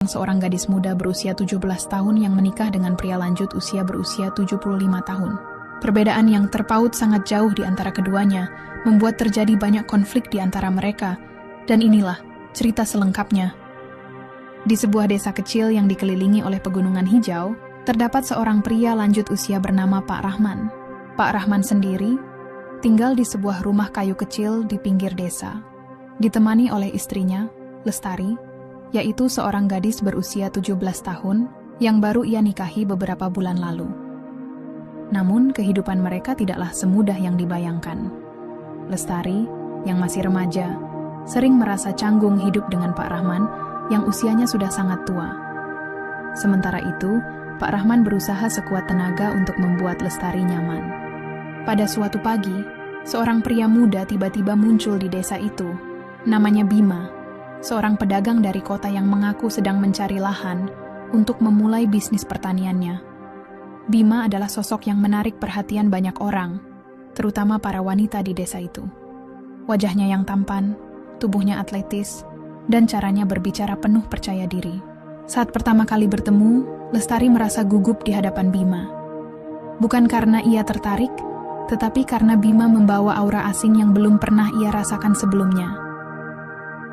seorang gadis muda berusia 17 tahun yang menikah dengan pria lanjut usia berusia 75 tahun. Perbedaan yang terpaut sangat jauh di antara keduanya membuat terjadi banyak konflik di antara mereka, dan inilah cerita selengkapnya. Di sebuah desa kecil yang dikelilingi oleh pegunungan hijau, terdapat seorang pria lanjut usia bernama Pak Rahman. Pak Rahman sendiri tinggal di sebuah rumah kayu kecil di pinggir desa, ditemani oleh istrinya, Lestari, yaitu seorang gadis berusia 17 tahun yang baru ia nikahi beberapa bulan lalu. Namun kehidupan mereka tidaklah semudah yang dibayangkan. Lestari, yang masih remaja, sering merasa canggung hidup dengan Pak Rahman yang usianya sudah sangat tua. Sementara itu, Pak Rahman berusaha sekuat tenaga untuk membuat Lestari nyaman. Pada suatu pagi, seorang pria muda tiba-tiba muncul di desa itu. Namanya Bima, seorang pedagang dari kota yang mengaku sedang mencari lahan untuk memulai bisnis pertaniannya. Bima adalah sosok yang menarik perhatian banyak orang, terutama para wanita di desa itu. Wajahnya yang tampan, tubuhnya atletis, dan caranya berbicara penuh percaya diri. Saat pertama kali bertemu, Lestari merasa gugup di hadapan Bima. Bukan karena ia tertarik, tetapi karena Bima membawa aura asing yang belum pernah ia rasakan sebelumnya.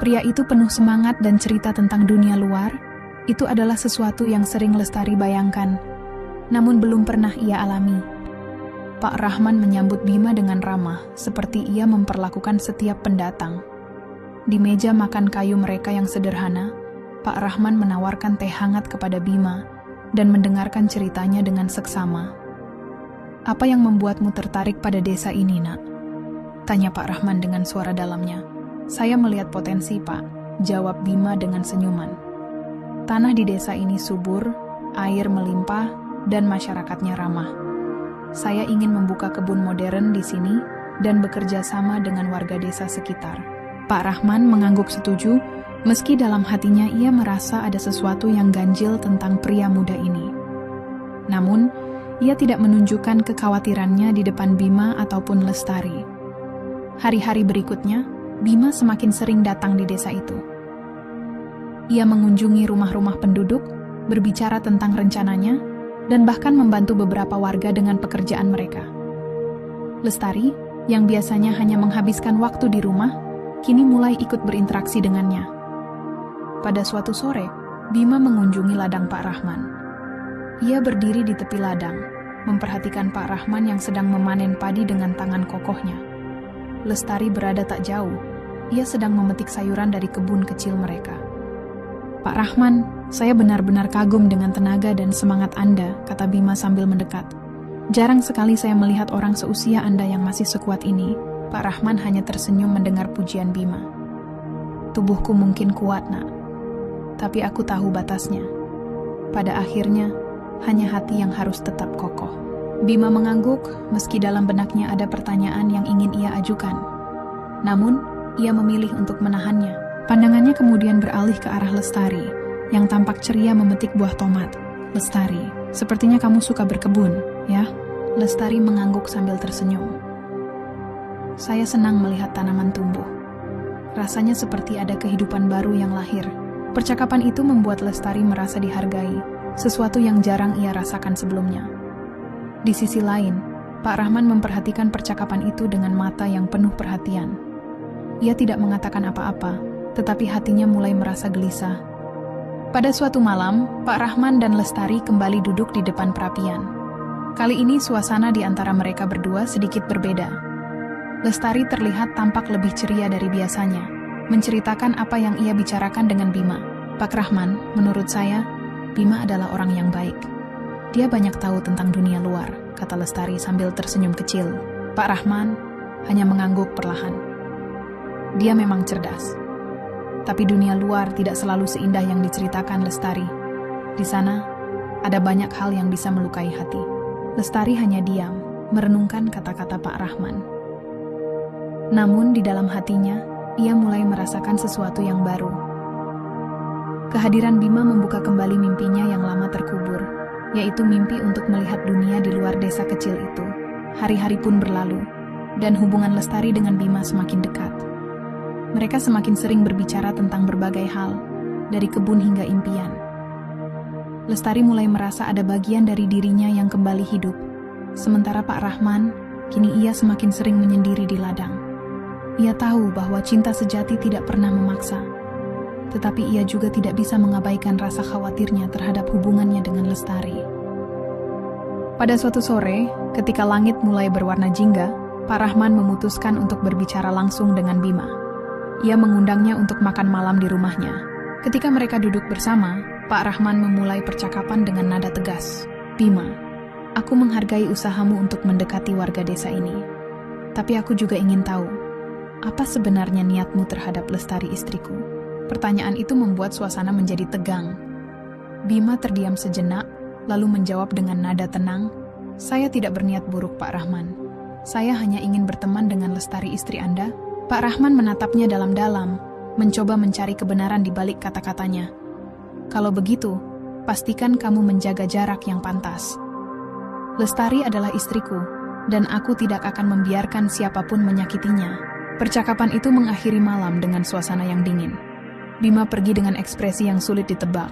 Pria itu penuh semangat dan cerita tentang dunia luar. Itu adalah sesuatu yang sering Lestari bayangkan, namun belum pernah ia alami. Pak Rahman menyambut Bima dengan ramah, seperti ia memperlakukan setiap pendatang. Di meja makan kayu mereka yang sederhana, Pak Rahman menawarkan teh hangat kepada Bima dan mendengarkan ceritanya dengan seksama. "Apa yang membuatmu tertarik pada desa ini, nak?" tanya Pak Rahman dengan suara dalamnya. "Saya melihat potensi, Pak," jawab Bima dengan senyuman. "Tanah di desa ini subur, air melimpah, dan masyarakatnya ramah. Saya ingin membuka kebun modern di sini dan bekerja sama dengan warga desa sekitar." Pak Rahman mengangguk setuju, meski dalam hatinya ia merasa ada sesuatu yang ganjil tentang pria muda ini. Namun, ia tidak menunjukkan kekhawatirannya di depan Bima ataupun Lestari. Hari-hari berikutnya, Bima semakin sering datang di desa itu. Ia mengunjungi rumah-rumah penduduk, berbicara tentang rencananya, dan bahkan membantu beberapa warga dengan pekerjaan mereka. Lestari, yang biasanya hanya menghabiskan waktu di rumah, kini mulai ikut berinteraksi dengannya. Pada suatu sore, Bima mengunjungi ladang Pak Rahman. Ia berdiri di tepi ladang, memperhatikan Pak Rahman yang sedang memanen padi dengan tangan kokohnya. Lestari berada tak jauh. Ia sedang memetik sayuran dari kebun kecil mereka. "Pak Rahman, saya benar-benar kagum dengan tenaga dan semangat Anda," kata Bima sambil mendekat. "Jarang sekali saya melihat orang seusia Anda yang masih sekuat ini." Pak Rahman hanya tersenyum mendengar pujian Bima. "Tubuhku mungkin kuat, nak. Tapi aku tahu batasnya. Pada akhirnya, hanya hati yang harus tetap kokoh." Bima mengangguk, meski dalam benaknya ada pertanyaan yang ingin ia ajukan. Namun, ia memilih untuk menahannya. Pandangannya kemudian beralih ke arah Lestari, yang tampak ceria memetik buah tomat. "Lestari, sepertinya kamu suka berkebun, ya?" Lestari mengangguk sambil tersenyum. "Saya senang melihat tanaman tumbuh. Rasanya seperti ada kehidupan baru yang lahir." Percakapan itu membuat Lestari merasa dihargai, sesuatu yang jarang ia rasakan sebelumnya. Di sisi lain, Pak Rahman memperhatikan percakapan itu dengan mata yang penuh perhatian. Ia tidak mengatakan apa-apa, tetapi hatinya mulai merasa gelisah. Pada suatu malam, Pak Rahman dan Lestari kembali duduk di depan perapian. Kali ini suasana di antara mereka berdua sedikit berbeda. Lestari terlihat tampak lebih ceria dari biasanya, menceritakan apa yang ia bicarakan dengan Bima. "Pak Rahman, menurut saya, Bima adalah orang yang baik. Dia banyak tahu tentang dunia luar," kata Lestari sambil tersenyum kecil. Pak Rahman hanya mengangguk perlahan. Dia memang cerdas. Tapi dunia luar tidak selalu seindah yang diceritakan Lestari. Di sana, ada banyak hal yang bisa melukai hati. Lestari hanya diam, merenungkan kata-kata Pak Rahman. Namun di dalam hatinya, ia mulai merasakan sesuatu yang baru. Kehadiran Bima membuka kembali mimpinya yang lama terkubur, yaitu mimpi untuk melihat dunia di luar desa kecil itu. Hari-hari pun berlalu, dan hubungan Lestari dengan Bima semakin dekat. Mereka semakin sering berbicara tentang berbagai hal, dari kebun hingga impian. Lestari mulai merasa ada bagian dari dirinya yang kembali hidup. Sementara Pak Rahman, kini ia semakin sering menyendiri di ladang. Ia tahu bahwa cinta sejati tidak pernah memaksa. Tetapi ia juga tidak bisa mengabaikan rasa khawatirnya terhadap hubungannya dengan Lestari. Pada suatu sore, ketika langit mulai berwarna jingga, Pak Rahman memutuskan untuk berbicara langsung dengan Bima. Ia mengundangnya untuk makan malam di rumahnya. Ketika mereka duduk bersama, Pak Rahman memulai percakapan dengan nada tegas. "Bima, aku menghargai usahamu untuk mendekati warga desa ini. Tapi aku juga ingin tahu, apa sebenarnya niatmu terhadap Lestari istriku?" Pertanyaan itu membuat suasana menjadi tegang. Bima terdiam sejenak, lalu menjawab dengan nada tenang, "Saya tidak berniat buruk, Pak Rahman. Saya hanya ingin berteman dengan Lestari istri Anda." Pak Rahman menatapnya dalam-dalam, mencoba mencari kebenaran di balik kata-katanya. "Kalau begitu, pastikan kamu menjaga jarak yang pantas. Lestari adalah istriku, dan aku tidak akan membiarkan siapapun menyakitinya." Percakapan itu mengakhiri malam dengan suasana yang dingin. Bima pergi dengan ekspresi yang sulit ditebak.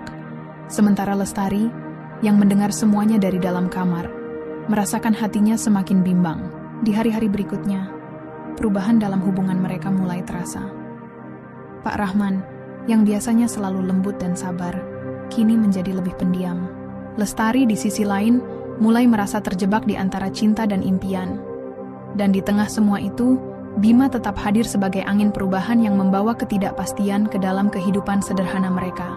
Sementara Lestari, yang mendengar semuanya dari dalam kamar, merasakan hatinya semakin bimbang. Di hari-hari berikutnya, perubahan dalam hubungan mereka mulai terasa. Pak Rahman, yang biasanya selalu lembut dan sabar, kini menjadi lebih pendiam. Lestari di sisi lain mulai merasa terjebak di antara cinta dan impian. Dan di tengah semua itu, Bima tetap hadir sebagai angin perubahan yang membawa ketidakpastian ke dalam kehidupan sederhana mereka.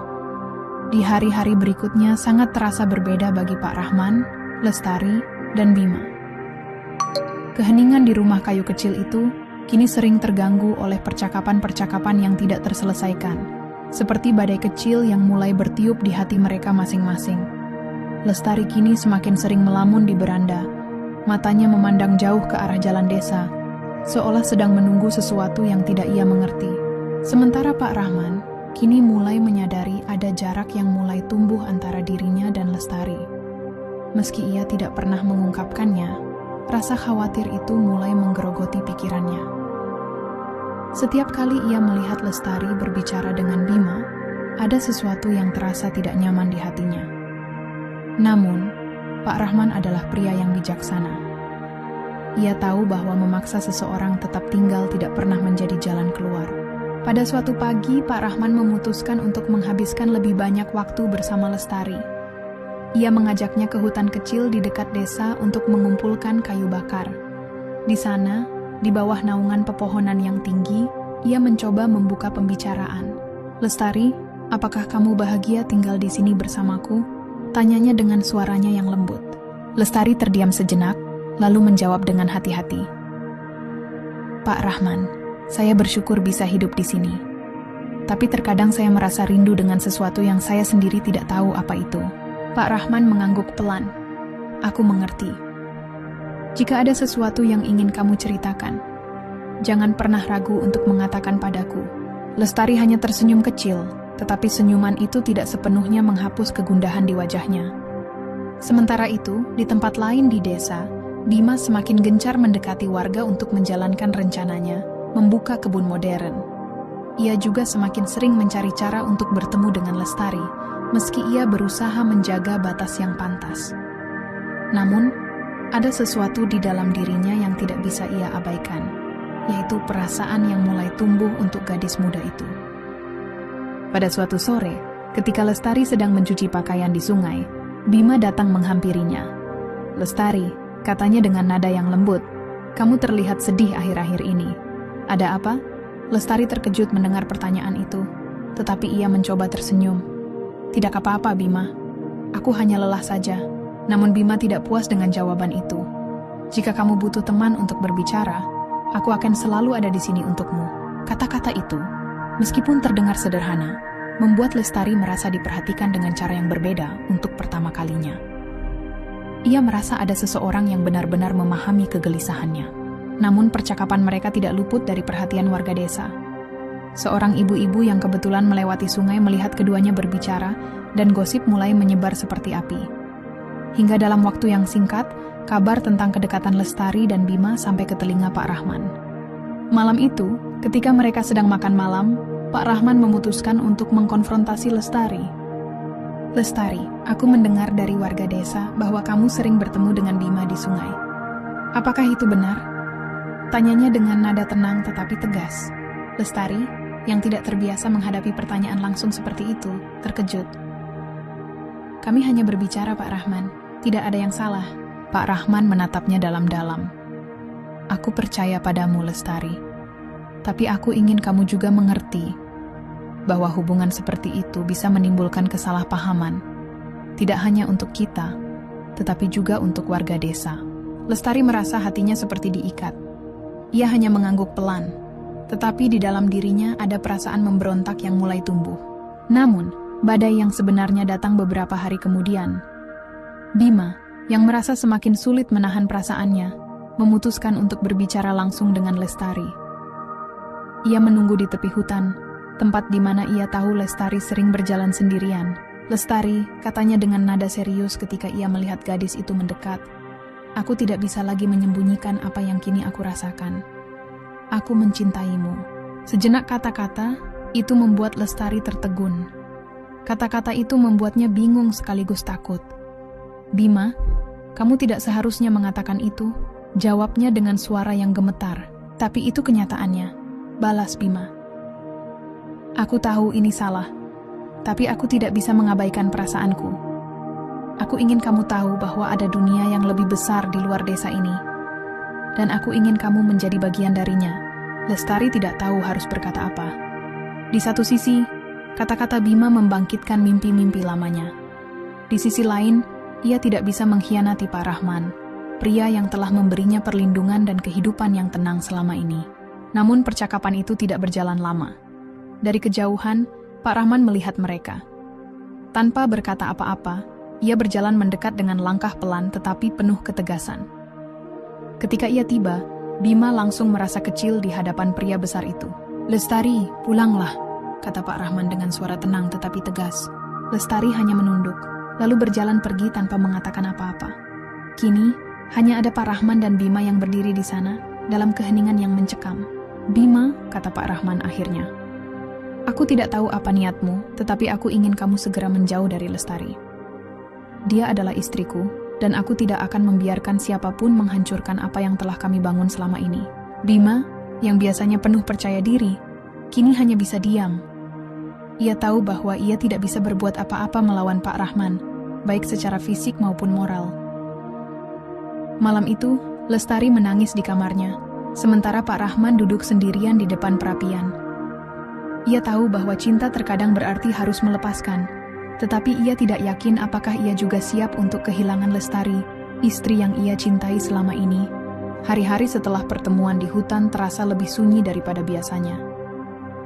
Di hari-hari berikutnya sangat terasa berbeda bagi Pak Rahman, Lestari, dan Bima. Keheningan di rumah kayu kecil itu kini sering terganggu oleh percakapan-percakapan yang tidak terselesaikan, seperti badai kecil yang mulai bertiup di hati mereka masing-masing. Lestari kini semakin sering melamun di beranda, matanya memandang jauh ke arah jalan desa, seolah sedang menunggu sesuatu yang tidak ia mengerti. Sementara Pak Rahman kini mulai menyadari ada jarak yang mulai tumbuh antara dirinya dan Lestari. Meski ia tidak pernah mengungkapkannya, rasa khawatir itu mulai menggerogoti pikirannya. Setiap kali ia melihat Lestari berbicara dengan Bima, ada sesuatu yang terasa tidak nyaman di hatinya. Namun, Pak Rahman adalah pria yang bijaksana. Ia tahu bahwa memaksa seseorang tetap tinggal tidak pernah menjadi jalan keluar. Pada suatu pagi, Pak Rahman memutuskan untuk menghabiskan lebih banyak waktu bersama Lestari. Ia mengajaknya ke hutan kecil di dekat desa untuk mengumpulkan kayu bakar. Di sana, di bawah naungan pepohonan yang tinggi, ia mencoba membuka pembicaraan. "Lestari, apakah kamu bahagia tinggal di sini bersamaku?" Tanyanya dengan suaranya yang lembut. Lestari terdiam sejenak, lalu menjawab dengan hati-hati. "Pak Rahman, saya bersyukur bisa hidup di sini. Tapi terkadang saya merasa rindu dengan sesuatu yang saya sendiri tidak tahu apa itu." Pak Rahman mengangguk pelan. "Aku mengerti. Jika ada sesuatu yang ingin kamu ceritakan, jangan pernah ragu untuk mengatakan padaku." Lestari hanya tersenyum kecil, tetapi senyuman itu tidak sepenuhnya menghapus kegundahan di wajahnya. Sementara itu, di tempat lain di desa, Bima semakin gencar mendekati warga untuk menjalankan rencananya, membuka kebun modern. Ia juga semakin sering mencari cara untuk bertemu dengan Lestari, meski ia berusaha menjaga batas yang pantas. Namun, ada sesuatu di dalam dirinya yang tidak bisa ia abaikan, yaitu perasaan yang mulai tumbuh untuk gadis muda itu. Pada suatu sore, ketika Lestari sedang mencuci pakaian di sungai, Bima datang menghampirinya. "Lestari," katanya dengan nada yang lembut, "kamu terlihat sedih akhir-akhir ini. Ada apa?" Lestari terkejut mendengar pertanyaan itu, tetapi ia mencoba tersenyum. "Tidak apa-apa, Bima. Aku hanya lelah saja." Namun Bima tidak puas dengan jawaban itu. "Jika kamu butuh teman untuk berbicara, aku akan selalu ada di sini untukmu." Kata-kata itu, meskipun terdengar sederhana, membuat Lestari merasa diperhatikan dengan cara yang berbeda untuk pertama kalinya. Ia merasa ada seseorang yang benar-benar memahami kegelisahannya. Namun percakapan mereka tidak luput dari perhatian warga desa. Seorang ibu-ibu yang kebetulan melewati sungai melihat keduanya berbicara, dan gosip mulai menyebar seperti api. Hingga dalam waktu yang singkat, kabar tentang kedekatan Lestari dan Bima sampai ke telinga Pak Rahman. Malam itu, ketika mereka sedang makan malam, Pak Rahman memutuskan untuk mengkonfrontasi Lestari. "Lestari, aku mendengar dari warga desa bahwa kamu sering bertemu dengan Bima di sungai. Apakah itu benar?" Tanyanya dengan nada tenang tetapi tegas. Lestari, yang tidak terbiasa menghadapi pertanyaan langsung seperti itu, terkejut. "Kami hanya berbicara, Pak Rahman. Tidak ada yang salah." Pak Rahman menatapnya dalam-dalam. "Aku percaya padamu, Lestari. Tapi aku ingin kamu juga mengerti bahwa hubungan seperti itu bisa menimbulkan kesalahpahaman. Tidak hanya untuk kita, tetapi juga untuk warga desa." Lestari merasa hatinya seperti diikat. Ia hanya mengangguk pelan, tetapi di dalam dirinya ada perasaan memberontak yang mulai tumbuh. Namun, badai yang sebenarnya datang beberapa hari kemudian. Bima, yang merasa semakin sulit menahan perasaannya, memutuskan untuk berbicara langsung dengan Lestari. Ia menunggu di tepi hutan, tempat di mana ia tahu Lestari sering berjalan sendirian. "Lestari," katanya dengan nada serius ketika ia melihat gadis itu mendekat, "aku tidak bisa lagi menyembunyikan apa yang kini aku rasakan. Aku mencintaimu." Sejenak kata-kata itu membuat Lestari tertegun. Kata-kata itu membuatnya bingung sekaligus takut. "Bima, kamu tidak seharusnya mengatakan itu," jawabnya dengan suara yang gemetar. "Tapi itu kenyataannya," balas Bima. "Aku tahu ini salah, tapi aku tidak bisa mengabaikan perasaanku. Aku ingin kamu tahu bahwa ada dunia yang lebih besar di luar desa ini, dan aku ingin kamu menjadi bagian darinya." Lestari tidak tahu harus berkata apa. Di satu sisi, kata-kata Bima membangkitkan mimpi-mimpi lamanya. Di sisi lain, ia tidak bisa mengkhianati Pak Rahman, pria yang telah memberinya perlindungan dan kehidupan yang tenang selama ini. Namun percakapan itu tidak berjalan lama. Dari kejauhan, Pak Rahman melihat mereka. Tanpa berkata apa-apa, ia berjalan mendekat dengan langkah pelan tetapi penuh ketegasan. Ketika ia tiba, Bima langsung merasa kecil di hadapan pria besar itu. "Lestari, pulanglah," kata Pak Rahman dengan suara tenang tetapi tegas. Lestari hanya menunduk, lalu berjalan pergi tanpa mengatakan apa-apa. Kini, hanya ada Pak Rahman dan Bima yang berdiri di sana, dalam keheningan yang mencekam. "Bima," kata Pak Rahman akhirnya, "aku tidak tahu apa niatmu, tetapi aku ingin kamu segera menjauh dari Lestari. Dia adalah istriku, dan aku tidak akan membiarkan siapapun menghancurkan apa yang telah kami bangun selama ini." Bima, yang biasanya penuh percaya diri, kini hanya bisa diam. Ia tahu bahwa ia tidak bisa berbuat apa-apa melawan Pak Rahman, baik secara fisik maupun moral. Malam itu, Lestari menangis di kamarnya, sementara Pak Rahman duduk sendirian di depan perapian. Ia tahu bahwa cinta terkadang berarti harus melepaskan, tetapi ia tidak yakin apakah ia juga siap untuk kehilangan Lestari, istri yang ia cintai selama ini. Hari-hari setelah pertemuan di hutan terasa lebih sunyi daripada biasanya.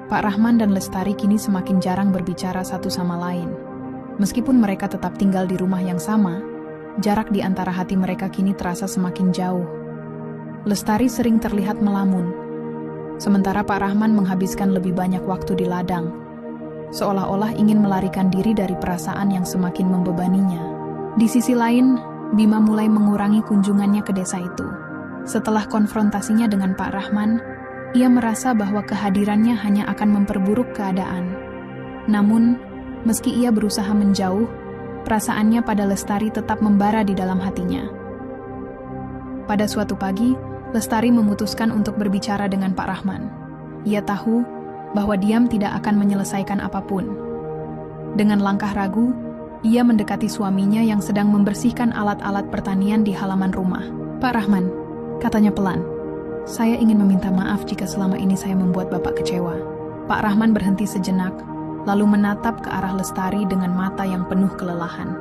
Pak Rahman dan Lestari kini semakin jarang berbicara satu sama lain. Meskipun mereka tetap tinggal di rumah yang sama, jarak di antara hati mereka kini terasa semakin jauh. Lestari sering terlihat melamun, sementara Pak Rahman menghabiskan lebih banyak waktu di ladang, seolah-olah ingin melarikan diri dari perasaan yang semakin membebaninya. Di sisi lain, Bima mulai mengurangi kunjungannya ke desa itu. Setelah konfrontasinya dengan Pak Rahman, ia merasa bahwa kehadirannya hanya akan memperburuk keadaan. Namun, meski ia berusaha menjauh, perasaannya pada Lestari tetap membara di dalam hatinya. Pada suatu pagi, Lestari memutuskan untuk berbicara dengan Pak Rahman. Ia tahu bahwa diam tidak akan menyelesaikan apapun. Dengan langkah ragu, ia mendekati suaminya yang sedang membersihkan alat-alat pertanian di halaman rumah. "Pak Rahman," katanya pelan, "saya ingin meminta maaf jika selama ini saya membuat Bapak kecewa." Pak Rahman berhenti sejenak, lalu menatap ke arah Lestari dengan mata yang penuh kelelahan.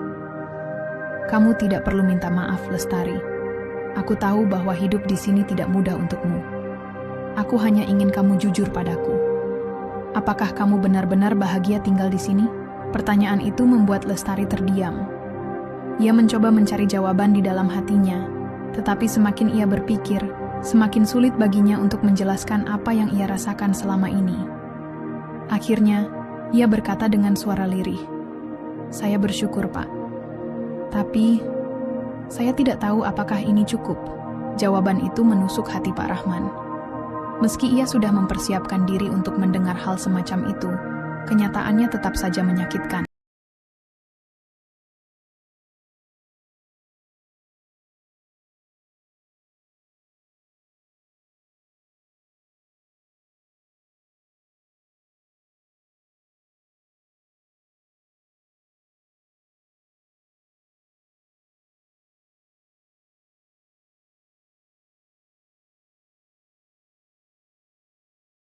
"Kamu tidak perlu minta maaf, Lestari. Aku tahu bahwa hidup di sini tidak mudah untukmu. Aku hanya ingin kamu jujur padaku. Apakah kamu benar-benar bahagia tinggal di sini?" Pertanyaan itu membuat Lestari terdiam. Ia mencoba mencari jawaban di dalam hatinya, tetapi semakin ia berpikir, semakin sulit baginya untuk menjelaskan apa yang ia rasakan selama ini. Akhirnya, ia berkata dengan suara lirih, "Saya bersyukur, Pak. Tapi, saya tidak tahu apakah ini cukup." Jawaban itu menusuk hati Pak Rahman. Meski ia sudah mempersiapkan diri untuk mendengar hal semacam itu, kenyataannya tetap saja menyakitkan.